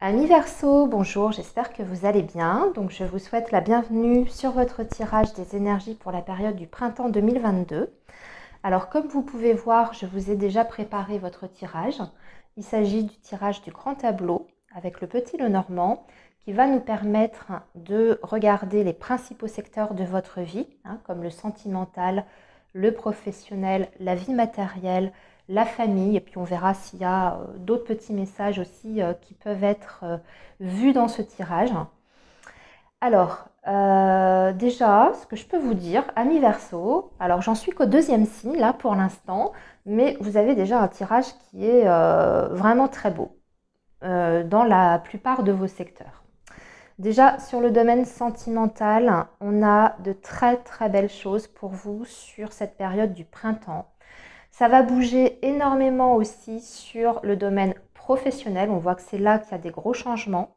Amis Verseau, bonjour, j'espère que vous allez bien. Donc je vous souhaite la bienvenue sur votre tirage des énergies pour la période du printemps 2022. Alors comme vous pouvez voir, je vous ai déjà préparé votre tirage. Il s'agit du tirage du grand tableau avec le petit Lenormand qui va nous permettre de regarder les principaux secteurs de votre vie, comme le sentimental, le professionnel, la vie matérielle, la famille, et puis on verra s'il y a d'autres petits messages aussi qui peuvent être vus dans ce tirage. Alors, déjà, ce que je peux vous dire, amis Verseau, alors j'en suis qu'au deuxième signe là pour l'instant, mais vous avez déjà un tirage qui est vraiment très beau dans la plupart de vos secteurs. Déjà, sur le domaine sentimental, on a de très très belles choses pour vous sur cette période du printemps. Ça va bouger énormément aussi sur le domaine professionnel. On voit que c'est là qu'il y a des gros changements,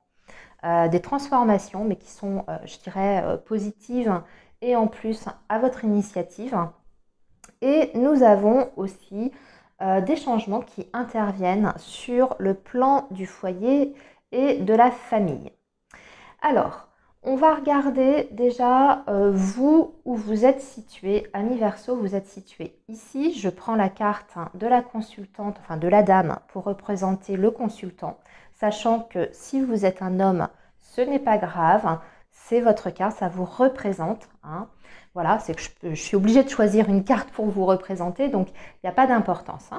des transformations, mais qui sont, je dirais, positives et en plus à votre initiative. Et nous avons aussi des changements qui interviennent sur le plan du foyer et de la famille. Alors, on va regarder déjà vous où vous êtes situé, ami Verseau, vous êtes situé ici. Je prends la carte de la consultante, enfin de la dame pour représenter le consultant, sachant que si vous êtes un homme, ce n'est pas grave, c'est votre carte, ça vous représente. Voilà, c'est que je suis obligée de choisir une carte pour vous représenter, donc il n'y a pas d'importance.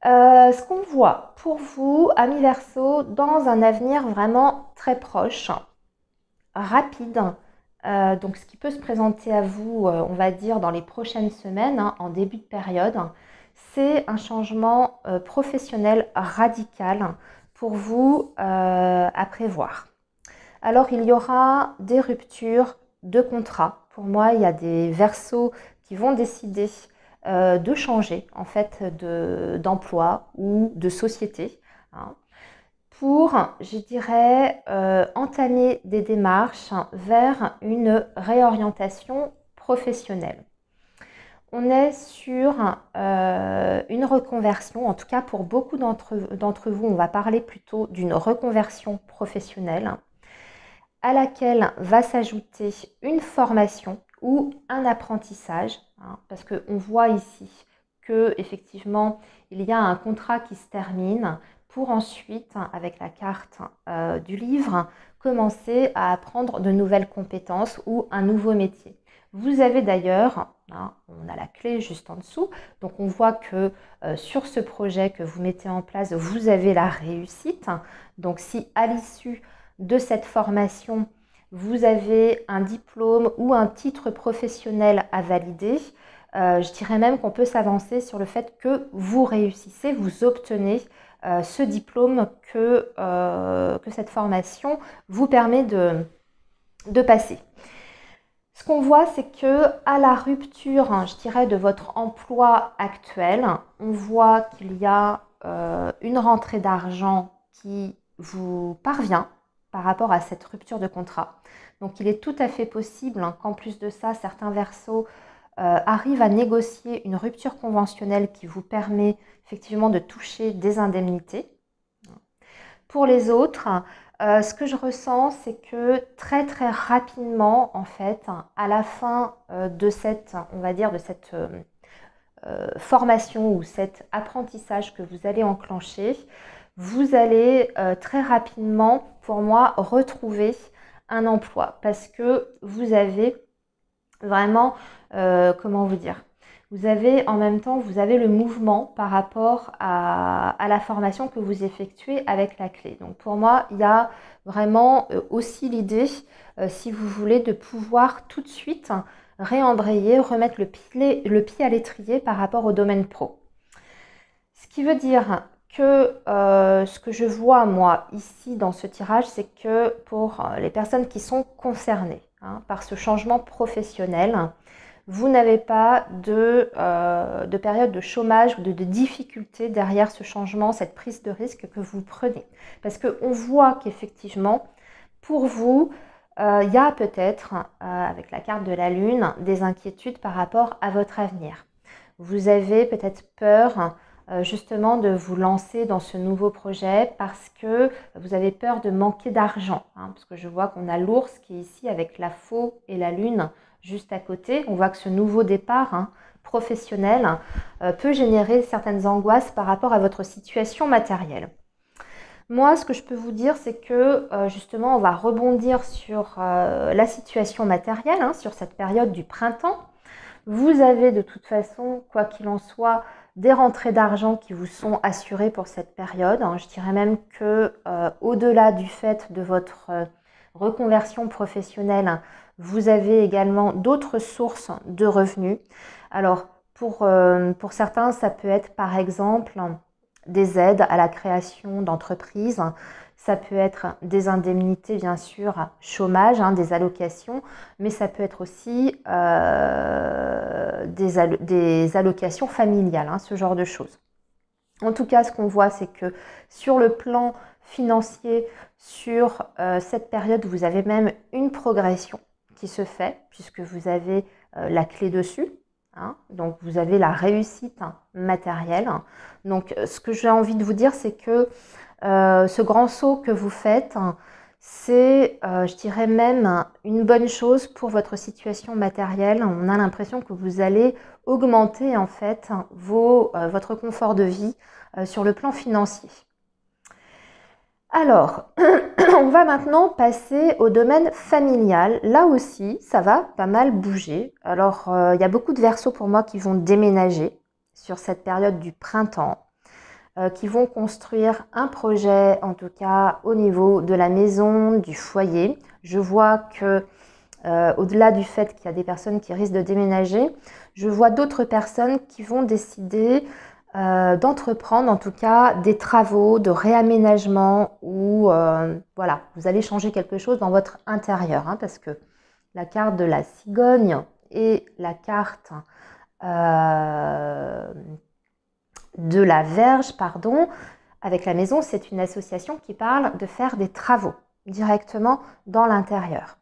Ce qu'on voit pour vous, amis Verseau, dans un avenir vraiment très proche, rapide, donc ce qui peut se présenter à vous, on va dire, dans les prochaines semaines, en début de période, c'est un changement professionnel radical pour vous à prévoir. Alors, il y aura des ruptures de contrat. Pour moi, il y a des Verseaux qui vont décider de changer en fait d'emploi ou de société pour, je dirais, entamer des démarches vers une réorientation professionnelle. On est sur une reconversion, en tout cas pour beaucoup d'entre vous, on va parler plutôt d'une reconversion professionnelle à laquelle va s'ajouter une formation ou un apprentissage, parce qu'on voit ici que effectivement il y a un contrat qui se termine pour ensuite, avec la carte du livre, commencer à apprendre de nouvelles compétences ou un nouveau métier. Vous avez d'ailleurs, on a la clé juste en dessous, donc on voit que sur ce projet que vous mettez en place, vous avez la réussite. Donc si à l'issue de cette formation, vous avez un diplôme ou un titre professionnel à valider, je dirais même qu'on peut s'avancer sur le fait que vous réussissez, vous obtenez ce diplôme que cette formation vous permet de passer. Ce qu'on voit, c'est que à la rupture, je dirais, de votre emploi actuel, on voit qu'il y a une rentrée d'argent qui vous parvient par rapport à cette rupture de contrat. Donc il est tout à fait possible qu'en plus de ça, certains Verseaux arrivent à négocier une rupture conventionnelle qui vous permet effectivement de toucher des indemnités. Pour les autres, ce que je ressens, c'est que très très rapidement, en fait, à la fin de cette, on va dire, de cette formation ou cet apprentissage que vous allez enclencher, vous allez très rapidement, pour moi, retrouver un emploi parce que vous avez vraiment, comment vous dire, vous avez en même temps, vous avez le mouvement par rapport à la formation que vous effectuez avec la clé. Donc pour moi, il y a vraiment aussi l'idée, si vous voulez, de pouvoir tout de suite réembrayer, remettre le pied à l'étrier par rapport au domaine pro. Ce qui veut dire que ce que je vois moi ici dans ce tirage, c'est que pour les personnes qui sont concernées par ce changement professionnel, vous n'avez pas de période de chômage ou de difficulté derrière ce changement, cette prise de risque que vous prenez. Parce qu'on voit qu'effectivement, pour vous, il y a peut-être, avec la carte de la Lune, des inquiétudes par rapport à votre avenir. Vous avez peut-être peur justement de vous lancer dans ce nouveau projet parce que vous avez peur de manquer d'argent, hein, parce que je vois qu'on a l'ours qui est ici avec la faux et la lune juste à côté. On voit que ce nouveau départ, hein, professionnel peut générer certaines angoisses par rapport à votre situation matérielle. Moi, ce que je peux vous dire, c'est que justement, on va rebondir sur la situation matérielle, hein, sur cette période du printemps. Vous avez de toute façon, quoi qu'il en soit, des rentrées d'argent qui vous sont assurées pour cette période. Je dirais même que au-delà du fait de votre reconversion professionnelle, vous avez également d'autres sources de revenus. Alors, pour certains, ça peut être par exemple des aides à la création d'entreprises. Ça peut être des indemnités, bien sûr, chômage, hein, des allocations, mais ça peut être aussi des allocations familiales, hein, ce genre de choses. En tout cas, ce qu'on voit, c'est que sur le plan financier, sur cette période, vous avez même une progression qui se fait, puisque vous avez la clé dessus. Hein, donc, vous avez la réussite matérielle. Donc, ce que j'ai envie de vous dire, c'est que ce grand saut que vous faites, c'est, je dirais même, une bonne chose pour votre situation matérielle. On a l'impression que vous allez augmenter en fait votre confort de vie sur le plan financier. Alors, on va maintenant passer au domaine familial. Là aussi, ça va pas mal bouger. Alors, il y a beaucoup de Verseaux pour moi qui vont déménager sur cette période du printemps. Qui vont construire un projet, en tout cas au niveau de la maison, du foyer. Je vois que, au-delà du fait qu'il y a des personnes qui risquent de déménager, je vois d'autres personnes qui vont décider d'entreprendre, en tout cas, des travaux de réaménagement où, voilà, vous allez changer quelque chose dans votre intérieur, hein, parce que la carte de la cigogne et la carte de la Vierge, pardon, avec la maison, c'est une association qui parle de faire des travaux directement dans l'intérieur.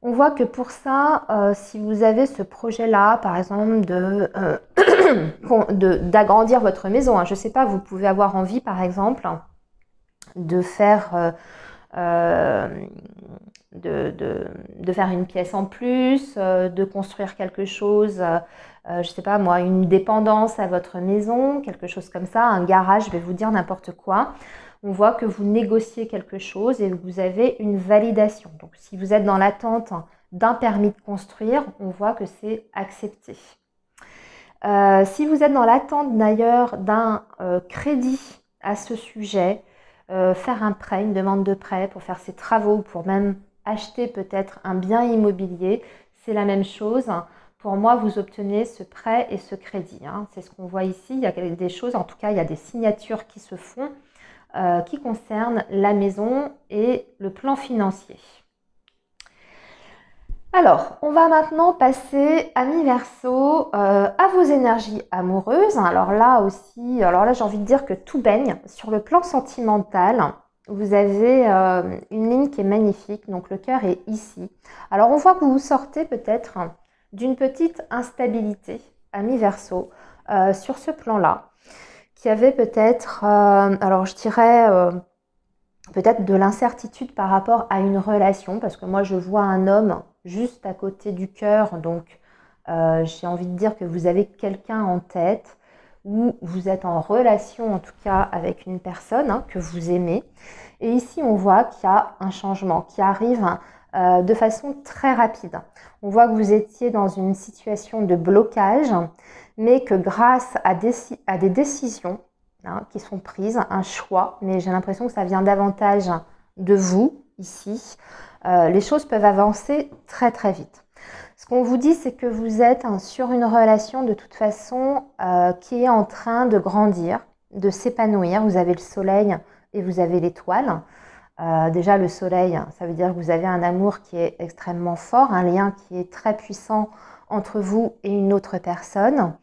On voit que pour ça, si vous avez ce projet-là, par exemple, d'agrandir votre maison, hein, je ne sais pas, vous pouvez avoir envie, par exemple, de faire de faire une pièce en plus, de construire quelque chose, je ne sais pas moi, une dépendance à votre maison, quelque chose comme ça, un garage, je vais vous dire n'importe quoi. On voit que vous négociez quelque chose et que vous avez une validation. Donc si vous êtes dans l'attente d'un permis de construire, on voit que c'est accepté. Si vous êtes dans l'attente d'ailleurs d'un crédit à ce sujet, faire un prêt, une demande de prêt pour faire ses travaux, pour même acheter peut-être un bien immobilier, c'est la même chose. Pour moi, vous obtenez ce prêt et ce crédit. Hein. C'est ce qu'on voit ici. Il y a des choses, en tout cas, il y a des signatures qui se font qui concernent la maison et le plan financier. Alors, on va maintenant passer, amis Verseaux, à vos énergies amoureuses. Alors là aussi, j'ai envie de dire que tout baigne. Sur le plan sentimental, vous avez une ligne qui est magnifique, donc le cœur est ici. Alors on voit que vous sortez peut-être d'une petite instabilité, amis Verseaux, sur ce plan-là, qui avait peut-être, alors je dirais peut-être de l'incertitude par rapport à une relation, parce que moi je vois un homme juste à côté du cœur, donc j'ai envie de dire que vous avez quelqu'un en tête, ou vous êtes en relation en tout cas avec une personne que vous aimez. Et ici on voit qu'il y a un changement qui arrive de façon très rapide. On voit que vous étiez dans une situation de blocage, mais que grâce à des décisions qui sont prises, un choix, mais j'ai l'impression que ça vient davantage de vous ici, les choses peuvent avancer très très vite. Ce qu'on vous dit, c'est que vous êtes sur une relation de toute façon qui est en train de grandir, de s'épanouir. Vous avez le soleil et vous avez l'étoile. Déjà le soleil, ça veut dire que vous avez un amour qui est extrêmement fort, un lien qui est très puissant entre vous et une autre personne.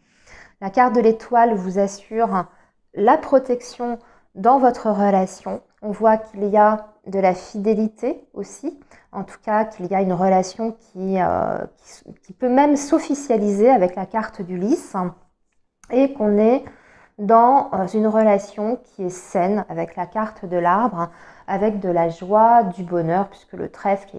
La carte de l'étoile vous assure la protection dans votre relation. On voit qu'il y a de la fidélité aussi, en tout cas qu'il y a une relation qui peut même s'officialiser avec la carte du lys et qu'on est dans une relation qui est saine avec la carte de l'arbre, avec de la joie, du bonheur, puisque le trèfle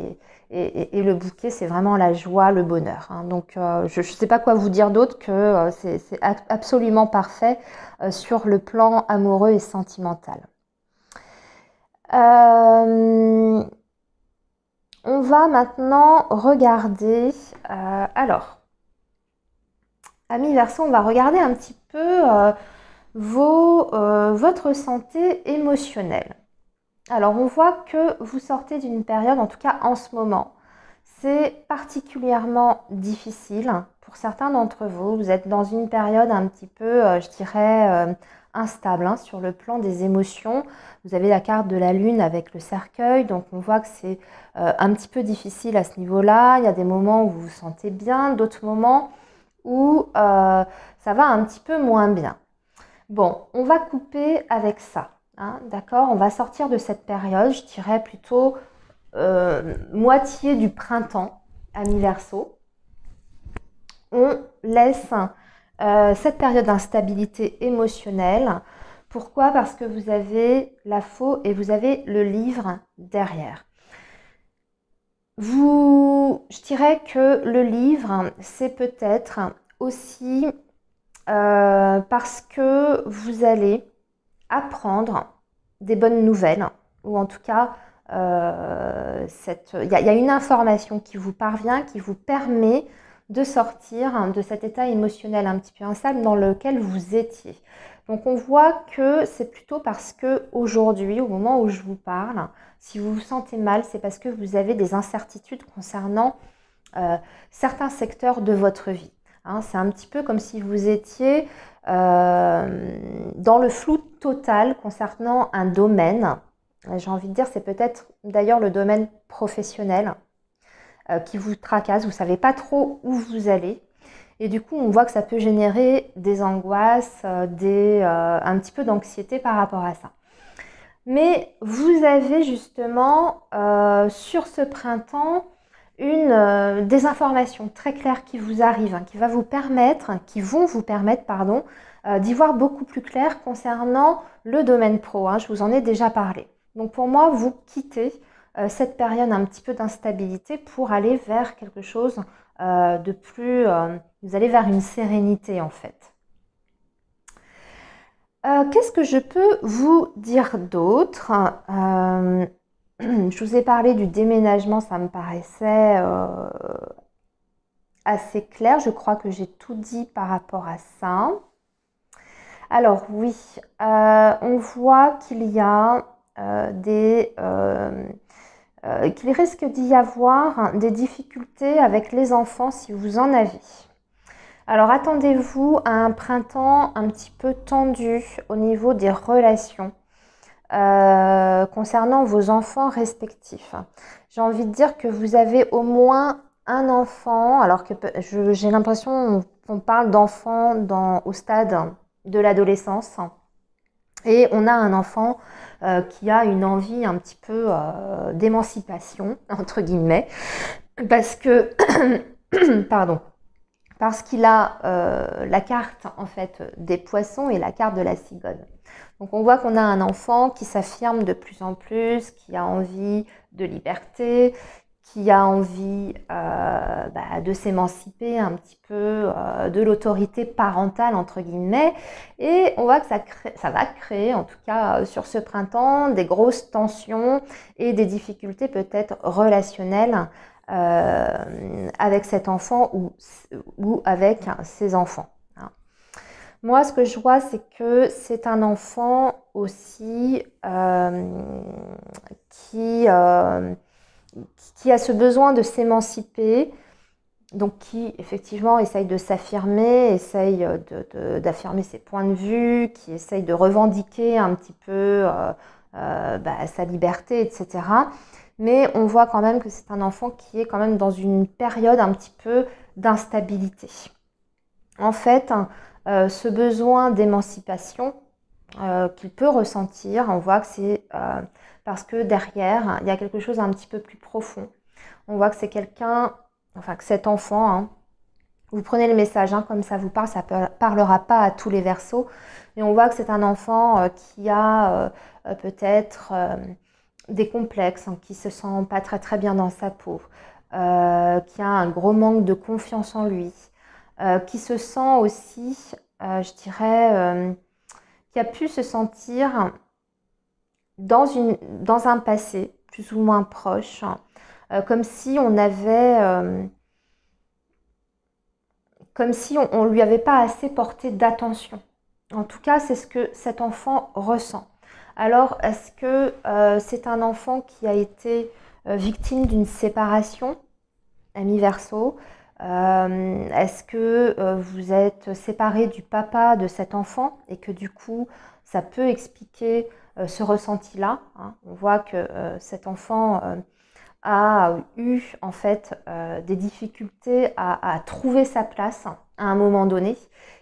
et le bouquet, c'est vraiment la joie, le bonheur. Donc, je ne sais pas quoi vous dire d'autre que c'est absolument parfait sur le plan amoureux et sentimental. On va maintenant regarder, alors, amis Verseau, on va regarder un petit peu votre santé émotionnelle. Alors, on voit que vous sortez d'une période, en tout cas en ce moment, c'est particulièrement difficile pour certains d'entre vous. Vous êtes dans une période un petit peu, je dirais, instable sur le plan des émotions. Vous avez la carte de la lune avec le cercueil, donc on voit que c'est un petit peu difficile à ce niveau-là. Il y a des moments où vous vous sentez bien, d'autres moments où ça va un petit peu moins bien. Bon, on va couper avec ça, d'accord? On va sortir de cette période, je dirais plutôt moitié du printemps, amis Verseau. On laisse cette période d'instabilité émotionnelle. Pourquoi? Parce que vous avez la faux et vous avez le livre derrière. Je dirais que le livre, c'est peut-être aussi parce que vous allez apprendre des bonnes nouvelles, ou en tout cas, il y a une information qui vous parvient, qui vous permet de sortir de cet état émotionnel un petit peu instable dans lequel vous étiez. Donc on voit que c'est plutôt parce que aujourd'hui, au moment où je vous parle, si vous vous sentez mal, c'est parce que vous avez des incertitudes concernant certains secteurs de votre vie. C'est un petit peu comme si vous étiez dans le flou total concernant un domaine. J'ai envie de dire, c'est peut-être d'ailleurs le domaine professionnel qui vous tracasse. Vous ne savez pas trop où vous allez. Et du coup, on voit que ça peut générer des angoisses, un petit peu d'anxiété par rapport à ça. Mais vous avez justement, sur ce printemps, des informations très claires qui vous arrivent, qui vont vous permettre, d'y voir beaucoup plus clair concernant le domaine pro. Je vous en ai déjà parlé. Donc pour moi, vous quittez cette période un petit peu d'instabilité pour aller vers quelque chose de plus... vous allez vers une sérénité en fait. Qu'est-ce que je peux vous dire d'autre? Je vous ai parlé du déménagement, ça me paraissait assez clair. Je crois que j'ai tout dit par rapport à ça. Alors oui, on voit qu'il y a qu'il risque d'y avoir des difficultés avec les enfants si vous en avez. Alors attendez-vous à un printemps un petit peu tendu au niveau des relations concernant vos enfants respectifs. J'ai envie de dire que vous avez au moins un enfant, alors que j'ai l'impression qu'on parle d'enfants au stade de l'adolescence. Et on a un enfant qui a une envie un petit peu d'émancipation, entre guillemets, parce que, pardon, parce qu'il a la carte en fait des poissons et la carte de la cigogne. Donc on voit qu'on a un enfant qui s'affirme de plus en plus, qui a envie de liberté, qui a envie de s'émanciper un petit peu de l'autorité parentale entre guillemets, et on voit que ça va créer en tout cas sur ce printemps des grosses tensions et des difficultés peut-être relationnelles avec cet enfant ou avec ses enfants. Moi, ce que je vois, c'est que c'est un enfant aussi qui a ce besoin de s'émanciper, donc qui effectivement essaye de s'affirmer, essaye d'affirmer ses points de vue, qui essaye de revendiquer un petit peu sa liberté, etc. Mais on voit quand même que c'est un enfant qui est quand même dans une période un petit peu d'instabilité. En fait, ce besoin d'émancipation qu'il peut ressentir, on voit que c'est parce que derrière, il y a quelque chose un petit peu plus profond. On voit que c'est quelqu'un, enfin que cet enfant Vous prenez le message hein, comme ça vous parle, ça ne parlera pas à tous les Verseaux. Mais on voit que c'est un enfant qui a peut-être des complexes, hein, qui ne se sent pas très très bien dans sa peau, qui a un gros manque de confiance en lui, qui se sent aussi, je dirais, qui a pu se sentir dans un passé plus ou moins proche, comme si on avait... comme si on ne lui avait pas assez porté d'attention. En tout cas, c'est ce que cet enfant ressent. Alors, est-ce que c'est un enfant qui a été victime d'une séparation, ami Verseau? Est-ce que vous êtes séparé du papa de cet enfant et que du coup, ça peut expliquer ce ressenti-là, hein? On voit que cet enfant a eu en fait des difficultés à trouver sa place à un moment donné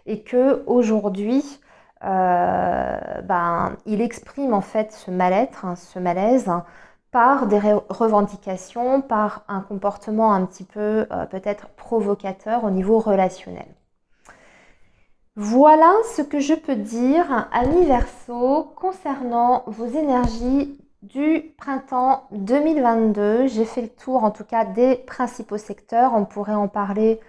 et que aujourd'hui il exprime en fait ce mal-être, hein, ce malaise par des revendications, par un comportement un petit peu peut-être provocateur au niveau relationnel. Voilà ce que je peux dire, amis Verseau, concernant vos énergies du printemps 2022. J'ai fait le tour en tout cas des principaux secteurs. On pourrait en parler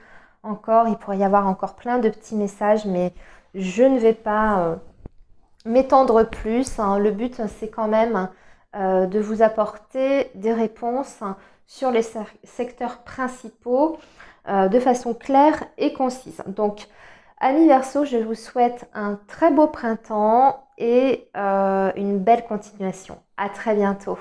encore, il pourrait y avoir encore plein de petits messages, mais je ne vais pas m'étendre plus. Hein. Le but, c'est quand même de vous apporter des réponses sur les secteurs principaux de façon claire et concise. Donc, amis Verseau, je vous souhaite un très beau printemps et une belle continuation. À très bientôt.